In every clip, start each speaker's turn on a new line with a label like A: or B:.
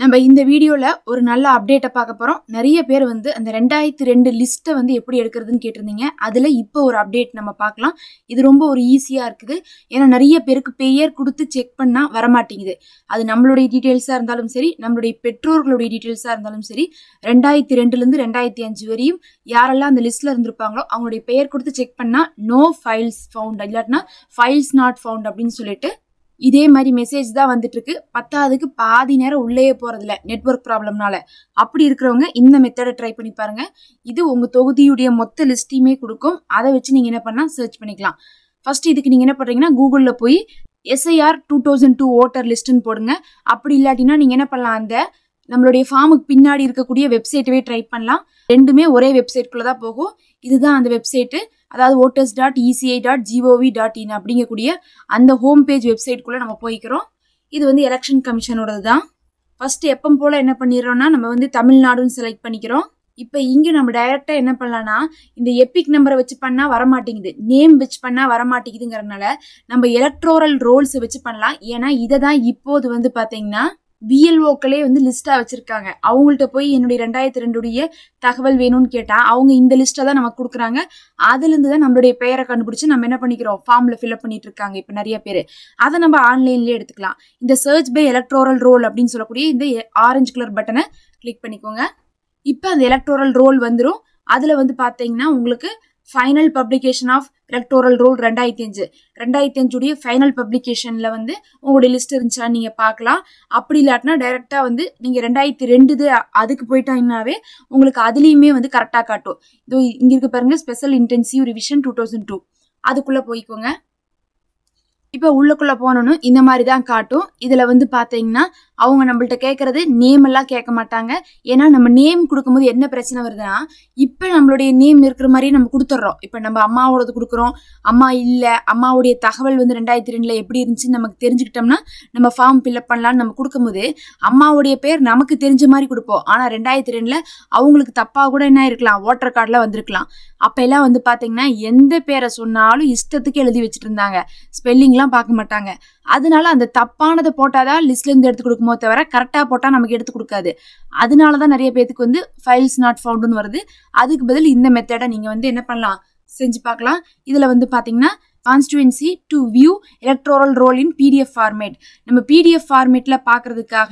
A: நம்ம இந்த வீடியோல ஒரு நல்ல அப்டேட்டை பார்க்க போறோம். நிறைய பேர் வந்து அந்த 2002 லிஸ்ட்டை வந்து எப்படி எடுக்கிறதுன்னு கேட்டிருந்தீங்க. அதில் இப்போ ஒரு அப்டேட் நம்ம பார்க்கலாம். இது ரொம்ப ஒரு ஈஸியாக இருக்குது. ஏன்னா நிறைய பேருக்கு பெயர் கொடுத்து செக் பண்ணால் வரமாட்டேங்குது. அது நம்மளுடைய டீட்டெயில்ஸாக இருந்தாலும் சரி, நம்மளுடைய பெற்றோர்களுடைய டீட்டெயில்ஸாக இருந்தாலும் சரி, 2002லேருந்து 2005 வரையும் யாரெல்லாம் அந்த லிஸ்ட்டில் இருந்திருப்பாங்களோ அவங்களுடைய பெயர் கொடுத்து செக் பண்ணால் நோ ஃபைல்ஸ் ஃபவுண்ட், இல்லாட்டினா ஃபைல்ஸ் நாட் ஃபவுண்ட் அப்படின்னு சொல்லிட்டு இதே மாதிரி மெசேஜ் தான் வந்துட்டு இருக்கு. பத்தாவதுக்கு பாதி நேரம் உள்ளே போறதில்ல நெட்வொர்க் ப்ராப்ளம்னால. அப்படி இருக்கிறவங்க இந்த மெத்தடை ட்ரை பண்ணி பாருங்க. இது உங்க தொகுதியுடைய மொத்த லிஸ்டையுமே கொடுக்கும். அதை வச்சு நீங்க என்ன பண்ணா சர்ச் பண்ணிக்கலாம். ஃபர்ஸ்ட் இதுக்கு நீங்க என்ன பண்றீங்கன்னா கூகுள்ல போய் SIR 2002 ஓட்டர் லிஸ்ட்னு போடுங்க. அப்படி இல்லாட்டினா நீங்க என்ன பண்ணலாம், அந்த நம்மளுடைய ஃபார்முக்கு பின்னாடி இருக்கக்கூடிய வெப்சைட்டவே ட்ரை பண்ணலாம். ரெண்டுமே ஒரே வெப்சைட்குள்ள தான் போகும். இதுதான் அந்த வெப்சைட்டு, அதாவது voters.eci.gov.in அப்படிங்கக்கூடிய அந்த ஹோம் பேஜ் வெப்சைட்குள்ளே நம்ம போய்க்கிறோம். இது வந்து எலெக்ஷன் கமிஷனோடது தான். ஃபர்ஸ்ட் எப்போ போல் என்ன பண்ணிடுறோம்னா நம்ம வந்து தமிழ்நாடுன்னு செலக்ட் பண்ணிக்கிறோம். இப்போ இங்கே நம்ம டைரெக்டாக என்ன பண்ணலாம்னா இந்த எபிக் நம்பரை வச்சு பண்ணால் வரமாட்டேங்குது, நேம் வச்சு பண்ணால் வரமாட்டேங்குதுங்கிறதுனால நம்ம எலக்ட்ரோரல் ரோல்ஸை வச்சு பண்ணலாம். ஏன்னா இதை தான் இப்போது வந்து பார்த்தீங்கன்னா BLOக்களே வந்து லிஸ்ட்டாக வச்சுருக்காங்க. அவங்கள்ட்ட போய் என்னுடைய 2002 தகவல் வேணும்னு கேட்டால் அவங்க இந்த லிஸ்ட்டை தான் நமக்கு கொடுக்குறாங்க. அதுலேருந்து தான் நம்மளுடைய பெயரை கண்டுபிடிச்சி நம்ம என்ன பண்ணிக்கிறோம், ஃபார்மில் ஃபில்அப் பண்ணிட்டு இருக்காங்க இப்போ நிறைய பேர். அதை நம்ம ஆன்லைன்லேயே எடுத்துக்கலாம். இந்த சர்ச் பை எலக்ட்ரோரல் ரோல் அப்படின்னு சொல்லக்கூடிய இந்த ஆரஞ்சு கலர் பட்டனை கிளிக் பண்ணிக்கோங்க. இப்போ அந்த எலக்ட்ரோரல் ரோல் வந்துடும். அதில் வந்து பார்த்தீங்கன்னா உங்களுக்கு final publication of electoral roll 2005 final பப்ளிகேஷனில் வந்து உங்களுடைய லிஸ்ட் இருந்துச்சான்னு நீங்கள் பார்க்கலாம். அப்படி இல்லாட்டினா டைரெக்டாக வந்து நீங்கள் 2002 அதுக்கு போயிட்டாங்கன்னாவே உங்களுக்கு அதுலேயுமே வந்து கரெக்டாக காட்டும். இதோ இங்கே இருக்க பாருங்க, ஸ்பெஷல் இன்டென்சிவ் ரிவிஷன் 2002 அதுக்குள்ளே போய்க்கோங்க. இப்போ உள்ளுக்குள்ளே போனோன்னு இந்த மாதிரி தான் காட்டும். இதில் வந்து பார்த்தீங்கன்னா அவங்க நம்மள்ட்ட கேட்குறது நேம் எல்லாம் கேட்க மாட்டாங்க. ஏன்னா நம்ம நேம் கொடுக்கும்போது என்ன பிரச்சனை வருதுன்னா, இப்போ நம்மளுடைய நேம் இருக்கிற மாதிரியே நம்ம கொடுத்துட்றோம். இப்போ நம்ம அம்மாவோடது கொடுக்குறோம், அம்மா இல்லை, அம்மாவுடைய தகவல் வந்து 2002 எப்படி இருந்துச்சுன்னு நமக்கு தெரிஞ்சுக்கிட்டோம்னா நம்ம ஃபார்ம் ஃபில்அப் பண்ணலான்னு நம்ம கொடுக்கும்போது அம்மாவுடைய பேர் நமக்கு தெரிஞ்ச மாதிரி கொடுப்போம். ஆனால் 2002 அவங்களுக்கு தப்பாக கூட என்ன இருக்கலாம், ஓட்டர் கார்டில் வந்திருக்கலாம். அப்போ எல்லாம் வந்து பார்த்தீங்கன்னா எந்த பேரை சொன்னாலும் இஷ்டத்துக்கு எழுதி வச்சுட்டு இருந்தாங்க, ஸ்பெல்லிங்லாம் பார்க்க மாட்டாங்க. அதனால அந்த தப்பானதை போட்டாதான் லிஸ்ட்லேருந்து எடுத்து கொடுக்குமோ தவிர கரெக்டாக போட்டால் நமக்கு எடுத்து கொடுக்காது. அதனால தான் நிறைய பேருக்கு வந்து ஃபைல்ஸ் நாட் ஃபவுண்டுன்னு வருது. அதுக்கு பதில் இந்த மெத்தடை நீங்கள் வந்து என்ன பண்ணலாம், செஞ்சு பார்க்கலாம். இதில் வந்து பார்த்தீங்கன்னா constituency to view electoral roll in PDF format. நம்ம PDF ஃபார்மேட்டில் பார்க்கறதுக்காக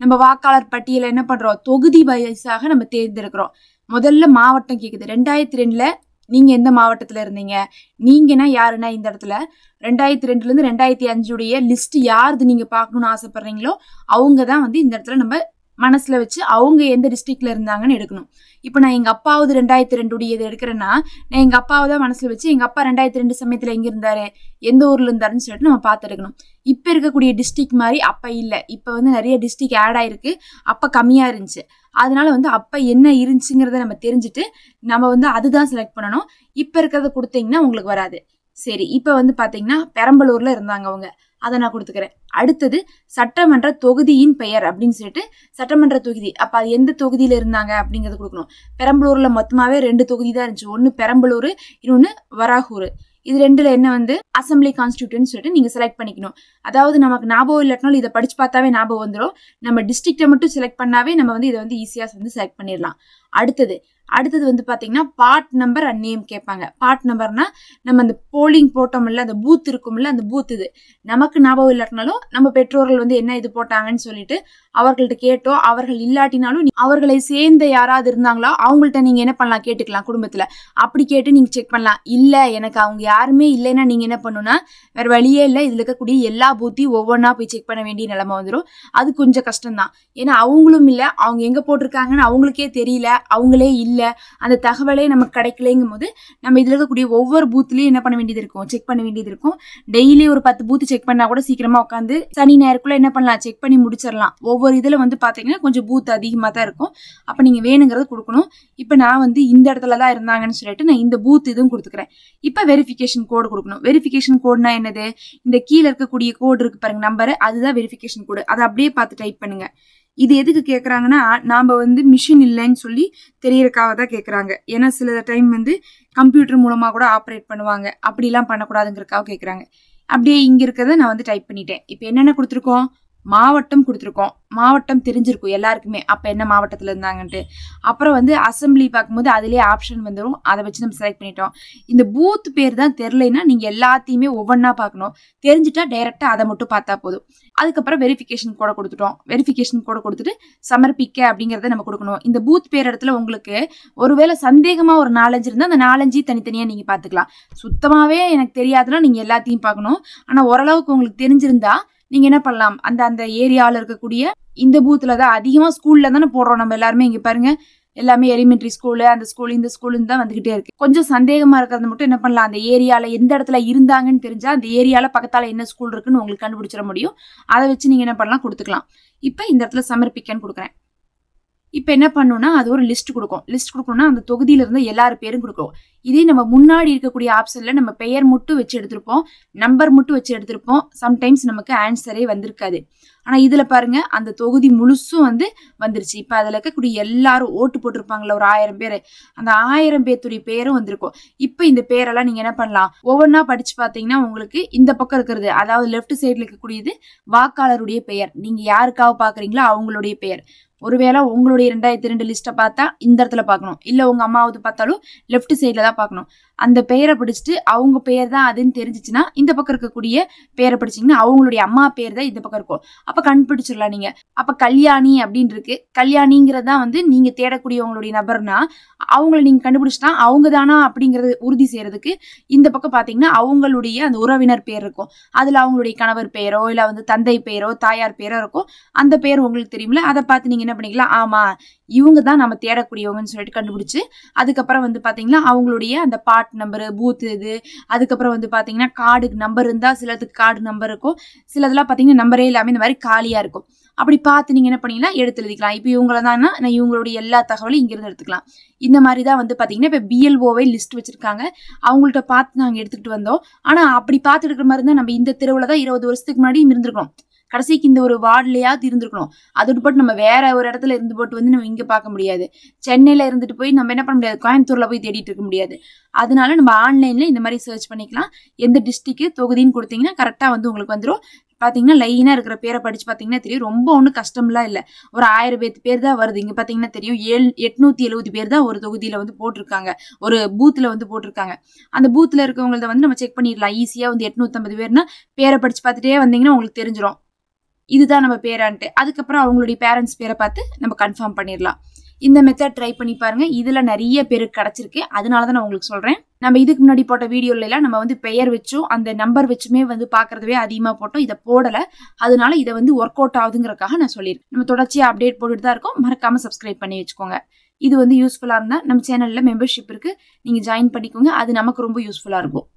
A: நம்ம வாக்காளர் பட்டியலை என்ன பண்ணுறோம், தொகுதி வயசாக நம்ம தேர்ந்தெடுக்கிறோம். முதல்ல மாவட்டம் கேட்குது. 2002 நீங்கள் எந்த மாவட்டத்தில் இருந்தீங்க, நீங்கன்னா யாருன்னா இந்த இடத்துல 2002லேருந்து 2005 லிஸ்ட் யாருது நீங்கள் பார்க்கணுன்னு ஆசைப்பட்றீங்களோ அவங்க தான் வந்து இந்த இடத்துல நம்ம மனசில் வச்சு அவங்க எந்த டிஸ்ட்ரிக்டில் இருந்தாங்கன்னு எடுக்கணும். இப்போ நான் எங்கள் அப்பாவது 2002 இதை எடுக்கிறேன்னா நான் எங்கள் அப்பாவை தான் மனசில் வச்சு எங்கள் அப்பா 2002 சமயத்தில் எங்கே இருந்தார், எந்த ஊரில் இருந்தாருன்னு சொல்லிட்டு நம்ம பார்த்து எடுக்கணும். இப்போ இருக்கக்கூடிய டிஸ்ட்ரிக்ட் மாதிரி அப்போ இல்லை. இப்போ வந்து நிறைய டிஸ்ட்ரிக்ட் ஆட் ஆகிருக்கு, அப்போ கம்மியாக இருந்துச்சு. அதனால வந்து அப்போ என்ன இருந்துச்சுங்கிறத நம்ம தெரிஞ்சுட்டு நம்ம வந்து அதுதான் செலக்ட் பண்ணணும். இப்போ இருக்கிறத கொடுத்தீங்கன்னா உங்களுக்கு வராது. சரி, இப்போ வந்து பார்த்தீங்கன்னா பெரம்பலூரில் இருந்தாங்க அவங்க, அதை நான் கொடுத்துக்கிறேன். அடுத்தது சட்டமன்ற தொகுதியின் பெயர் அப்படின்னு சொல்லிட்டு சட்டமன்ற தொகுதி, அப்போ அது எந்த தொகுதியில் இருந்தாங்க அப்படிங்கிறது கொடுக்கணும். பெரம்பலூரில் மொத்தமாகவே 2 தொகுதி தான் இருந்துச்சு, ஒன்று பெரம்பலூர், இன்னொன்று வராகூர். இது ரெண்டுல என்ன வந்து அசம்பிளி கான்ஸ்டிடியூட்னு சொல்லிட்டு நீங்கள் செலக்ட் பண்ணிக்கணும். அதாவது நமக்கு ஞாபகம் இல்லாட்டினாலும் இதை படிச்சு பார்த்தாவே ஞாபகம் வந்துடும். நம்ம டிஸ்ட்ரிக்டை மட்டும் செலக்ட் பண்ணாவே நம்ம வந்து இதை வந்து ஈஸியாக வந்து செலக்ட் பண்ணிடலாம். அடுத்தது வந்து பார்த்தீங்கன்னா பார்ட் நம்பர் அண்ட் நேம் கேட்பாங்க. பார்ட் நம்பர்னா நம்ம அந்த போலிங் போட்டோம்ல, அந்த பூத் இருக்கும்ல, அந்த பூத் இது நமக்கு ஞாபகம் இல்லாட்டினாலும் நம்ம பெற்றோர்கள் வந்து என்ன இது போட்டாங்கன்னு சொல்லிட்டு அவர்கள்ட்ட கேட்டோம். அவர்கள் இல்லாட்டினாலும் அவர்களை சேர்ந்த யாராவது இருந்தாங்களோ அவங்கள்ட்ட நீங்கள் என்ன பண்ணலாம், கேட்டுக்கலாம் குடும்பத்தில். அப்படி கேட்டு நீங்கள் செக் பண்ணலாம். இல்லை எனக்கு அவங்க யாருமே இல்லைன்னா நீங்கள் என்ன பண்ணணும்னா வேறு வழியே இல்லை, இதில் இருக்கக்கூடிய எல்லா பூத்தையும் ஒவ்வொன்றா போய் செக் பண்ண வேண்டிய நிலைமை வந்துடும். அது கொஞ்சம் கஷ்டம்தான். ஏன்னா அவங்களும் இல்லை, அவங்க எங்கே போட்டிருக்காங்கன்னு அவங்களுக்கே தெரியல, அவங்களே இல்லை, அந்த தகவலே நமக்கு கிடைக்கலைங்கும் போது நம்ம இதில் இருக்கக்கூடிய ஒவ்வொரு பூத்துலையும் என்ன பண்ண வேண்டியது இருக்கும், செக் பண்ண வேண்டியது இருக்கும். டெய்லி ஒரு 10 பூத்து செக் பண்ணால் கூட சீக்கிரமாக உட்காந்து சனி நேரக்குள்ளே என்ன பண்ணலாம், செக் பண்ணி முடிச்சிடலாம். ஒவ்வொரு இதில் வந்து பார்த்தீங்கன்னா கொஞ்சம் பூத் அதிகமாக தான் இருக்கும். அப்போ நீங்கள் வேணுங்கிறது கொடுக்கணும். இப்போ நான் வந்து இந்த இடத்துல தான் இருந்தாங்கன்னு சொல்லிட்டு நான் இந்த பூத் இதுவும் கொடுத்துக்கிறேன். இப்போ வெரிஃபிகேஷன் கோடு கொடுக்கணும். வெரிஃபிகேஷன் கோடுனா என்னது, இந்த கீழே இருக்கக்கூடிய கோடு இருக்கு பாருங்க, நம்பரு, அதுதான் வெரிஃபிகேஷன் கோடு. அதை அப்படியே பார்த்து டைப் பண்ணுங்க. இது எதுக்கு கேட்குறாங்கன்னா நாம் வந்து மிஷின் இல்லைன்னு சொல்லி தெரியறதுக்காக தான் கேட்குறாங்க. ஏன்னா சில டைம் வந்து கம்ப்யூட்டர் மூலமாக கூட ஆப்ரேட் பண்ணுவாங்க, அப்படிலாம் பண்ணக்கூடாதுங்கிறதுக்காக கேட்குறாங்க. அப்படியே இங்கே இருக்கிறத நான் வந்து டைப் பண்ணிட்டேன். இப்போ என்னென்ன கொடுத்துருக்கோம், மாவட்டம் கொடுத்துருக்கோம். மாவட்டம் தெரிஞ்சிருக்கும் எல்லாருக்குமே அப்ப என்ன மாவட்டத்துல இருந்தாங்கன்ட்டு. அப்புறம் வந்து அசம்பிளி பார்க்கும்போது அதிலே ஆப்ஷன் வந்துடும். அதை வச்சு நம்ம செலக்ட் பண்ணிட்டோம். இந்த பூத் பேர் தான் தெரியலைன்னா நீங்க எல்லாத்தையுமே ஒவ்வொன்றா பார்க்கணும். தெரிஞ்சுட்டா டைரக்டா அதை மட்டும் பார்த்தா போதும். அதுக்கப்புறம் வெரிஃபிகேஷன் கோட கொடுத்துட்டோம். வெரிஃபிகேஷன் கோட கொடுத்துட்டு சமர்ப்பிக்க அப்படிங்கறத நம்ம கொடுக்கணும். இந்த பூத் பேர் இடத்துல உங்களுக்கு ஒருவேளை சந்தேகமா ஒரு 4-5 இருந்தா அந்த 4-5 தனித்தனியா நீங்க பாத்துக்கலாம். சுத்தமாவே எனக்கு தெரியாதுன்னா நீங்க எல்லாத்தையும் பார்க்கணும். ஆனா ஓரளவுக்கு உங்களுக்கு தெரிஞ்சிருந்தா நீங்க என்ன பண்ணலாம், அந்த அந்த ஏரியாவில் இருக்கக்கூடிய இந்த பூத்துல தான் அதிகமா ஸ்கூல்ல தானே போடுறோம் நம்ம எல்லாருமே. இங்க பாருங்க எல்லாமே எலிமெண்டரி ஸ்கூலு, அந்த ஸ்கூல் இந்த ஸ்கூலுன்னு தான் வந்துகிட்டே இருக்கு. கொஞ்சம் சந்தேகமா இருக்கிறது மட்டும் என்ன பண்ணலாம், அந்த ஏரியால எந்த இடத்துல இருந்தாங்கன்னு தெரிஞ்சா அந்த ஏரியால பக்கத்தால என்ன ஸ்கூல் இருக்குன்னு உங்களுக்கு கண்டுபிடிச்சிட முடியும். அதை வச்சு நீங்க என்ன பண்ணலாம், கொடுத்துக்கலாம். இப்ப இந்த இடத்துல சமர்ப்பிக்கன்னு கொடுக்குறேன். இப்ப என்ன பண்ணணும்னா அது ஒரு லிஸ்ட் கொடுக்கும். லிஸ்ட் கொடுக்கணும்னா அந்த தொகுதியில இருந்து எல்லாரும் பேரும் கொடுக்கும். இதே நம்ம முன்னாடி இருக்கக்கூடிய ஆப்ஷன்ல நம்ம பெயர் மட்டும் வச்சு எடுத்திருப்போம், நம்பர் மட்டும் வச்சு எடுத்திருப்போம். சம்டைம்ஸ் நமக்கு ஆன்சரே வந்திருக்காது. ஆனா இதுல பாருங்க அந்த தொகுதி முழுசும் வந்துருச்சு. இப்ப அதுல இருக்கக்கூடிய எல்லாரும் ஓட்டு போட்டிருப்பாங்கல்ல ஒரு 1000 பேரு, அந்த 1000 பேர்த்துடைய பேரும் வந்திருக்கும். இப்ப இந்த பேரெல்லாம் நீங்க என்ன பண்ணலாம், ஒவ்வொன்னா படிச்சு பாத்தீங்கன்னா உங்களுக்கு இந்த பக்கம் இருக்கிறது, அதாவது லெஃப்ட் சைட்ல இருக்கக்கூடியது வாக்காளருடைய பெயர். நீங்க யாருக்காக பாக்குறீங்களோ அவங்களுடைய பெயர். ஒருவேளை உங்களுடைய 2002 லிஸ்ட்டை பார்த்தா இந்த இடத்துல பார்க்கணும், இல்ல உங்க அம்மாவது பார்த்தாலும் லெஃப்ட் சைட்ல தான் பார்க்கணும். அந்த பெயரை படிச்சுட்டு அவங்க பெயர் தான் அதுன்னு தெரிஞ்சிச்சுன்னா இந்த பக்கம் இருக்கக்கூடிய பெயரை படிச்சீங்கன்னா அவங்களுடைய அம்மா பேர் தான் இந்த பக்கம் இருக்கும். அப்ப கண்டுபிடிச்சிடலாம் நீங்க. அப்ப கல்யாணி அப்படின்னு இருக்கு, கல்யாணிங்கிறதா நீங்க தேடக்கூடிய உங்களுடைய நபர்னா அவங்கள நீங்க கண்டுபிடிச்சிட்டா அவங்க தானா அப்படிங்கறது உறுதி செய்யறதுக்கு இந்த பக்கம் பாத்தீங்கன்னா அவங்களுடைய அந்த உறவினர் பேர் இருக்கும். அதுல அவங்களுடைய கணவர் பெயரோ இல்ல தந்தை பெயரோ தாயார் பேரோ இருக்கும். அந்த பேர் உங்களுக்கு தெரியும்ல, அதை பார்த்து நீங்க என்ன பண்ணிக்கலாம், ஆமா இவங்க தான் நம்ம தேடக்கூடியவங்கன்னு சொல்லிட்டு கண்டுபிடிச்சு அதுக்கப்புறம் பாத்தீங்கன்னா அவங்களுடைய அந்த பார்ட் நம்பர், பூத் இது, அதுக்கப்புறம் பாத்தீங்கன்னா கார்டு நம்பர் இருந்தா சிலதுக்கு கார்டு நம்பர் இருக்கும், சிலதெல்லாம் பாத்தீங்கன்னா நம்பரே இல்லாம இந்த மாதிரி காலியா இருக்கும். அப்படி பார்த்து நீங்க என்ன பண்ணீங்கன்னா எடுத்து எழுதிக்கலாம். இப்ப இவங்கள தான்னா நான் இவங்களுடைய எல்லா தகவலும் இங்க இருந்து எடுத்துக்கலாம். இந்த மாதிரி தான் பாத்தீங்கன்னா இப்ப BLOவை லிஸ்ட் வச்சிருக்காங்க. அவங்கள்ட்ட பார்த்து நாங்க எடுத்துக்கிட்டு வந்தோம். ஆனா அப்படி பார்த்து எடுக்கிற மாதிரி தான் நம்ம இந்த தெருவுல தான் 20 வருஷத்துக்கு முன்னாடி இருந்திருக்கோம். கடைசிக்கு இந்த ஒரு வார்டுலயாவது இருந்திருக்கணும். அதோடு போட்டு நம்ம வேற ஒரு இடத்துல இருந்து போட்டு நம்ம இங்க பார்க்க முடியாது. சென்னையில இருந்துட்டு போய் நம்ம என்ன பண்ண முடியாது, கோயம்புத்தூர்ல போய் தேடிட்டு இருக்க முடியாது. அதனால நம்ம ஆன்லைன்ல இந்த மாதிரி சர்ச் பண்ணிக்கலாம். எந்த டிஸ்ட்ரிக்ட் தொகுதின்னு கொடுத்தீங்கன்னா கரெக்டா உங்களுக்கு வந்துடும். பாத்தீங்கன்னா லைனா இருக்கிற பேரை படிச்சு பாத்தீங்கன்னா தெரியும். ரொம்ப ஒன்றும் கஷ்டம்லாம் இல்ல. ஒரு 1000 பேர் தான் வருது. இங்க பாத்தீங்கன்னா தெரியும் 870 பேர் தான் ஒரு தொகுதியில போட்டிருக்காங்க, ஒரு பூத்ல போட்டிருக்காங்க. அந்த பூத்ல இருக்கவங்களத நம்ம செக் பண்ணிடலாம் ஈஸியா. 850 பேர்னா பேரை படிச்சு பார்த்துட்டே வந்தீங்கன்னா உங்களுக்கு தெரிஞ்சிடும் இதுதான் நம்ம பேரான்ட்டு. அதுக்கப்புறம் அவங்களுடைய பேரண்ட்ஸ் பேரை பார்த்து நம்ம கன்ஃபார்ம் பண்ணிடலாம். இந்த மெத்தட் ட்ரை பண்ணி பாருங்க. இதுல நிறைய பேருக்கு கிடைச்சிருக்கு, அதனாலதான் நான் உங்களுக்கு சொல்றேன். நம்ம இதுக்கு முன்னாடி போட்ட வீடியோல எல்லாம் நம்ம பெயர் வச்சும் அந்த நம்பர் வச்சுமே பாக்குறதுவே அதிகமா போட்டோம். இதை போடல, அதனால இதை ஒர்க் அவுட் ஆகுதுங்கிறதுக்காக நான் சொல்லியிருக்கேன். நம்ம தொடர்ச்சியா அப்டேட் போட்டுட்டு தான் இருக்கோம். மறக்காம சப்ஸ்கிரைப் பண்ணி வச்சுக்கோங்க. இது யூஸ்ஃபுல்லா இருந்தா நம்ம சேனல்ல மெம்பர்ஷிப் இருக்கு, நீங்க ஜாயின் பண்ணிக்கோங்க. அது நமக்கு ரொம்ப யூஸ்ஃபுல்லா இருக்கும்.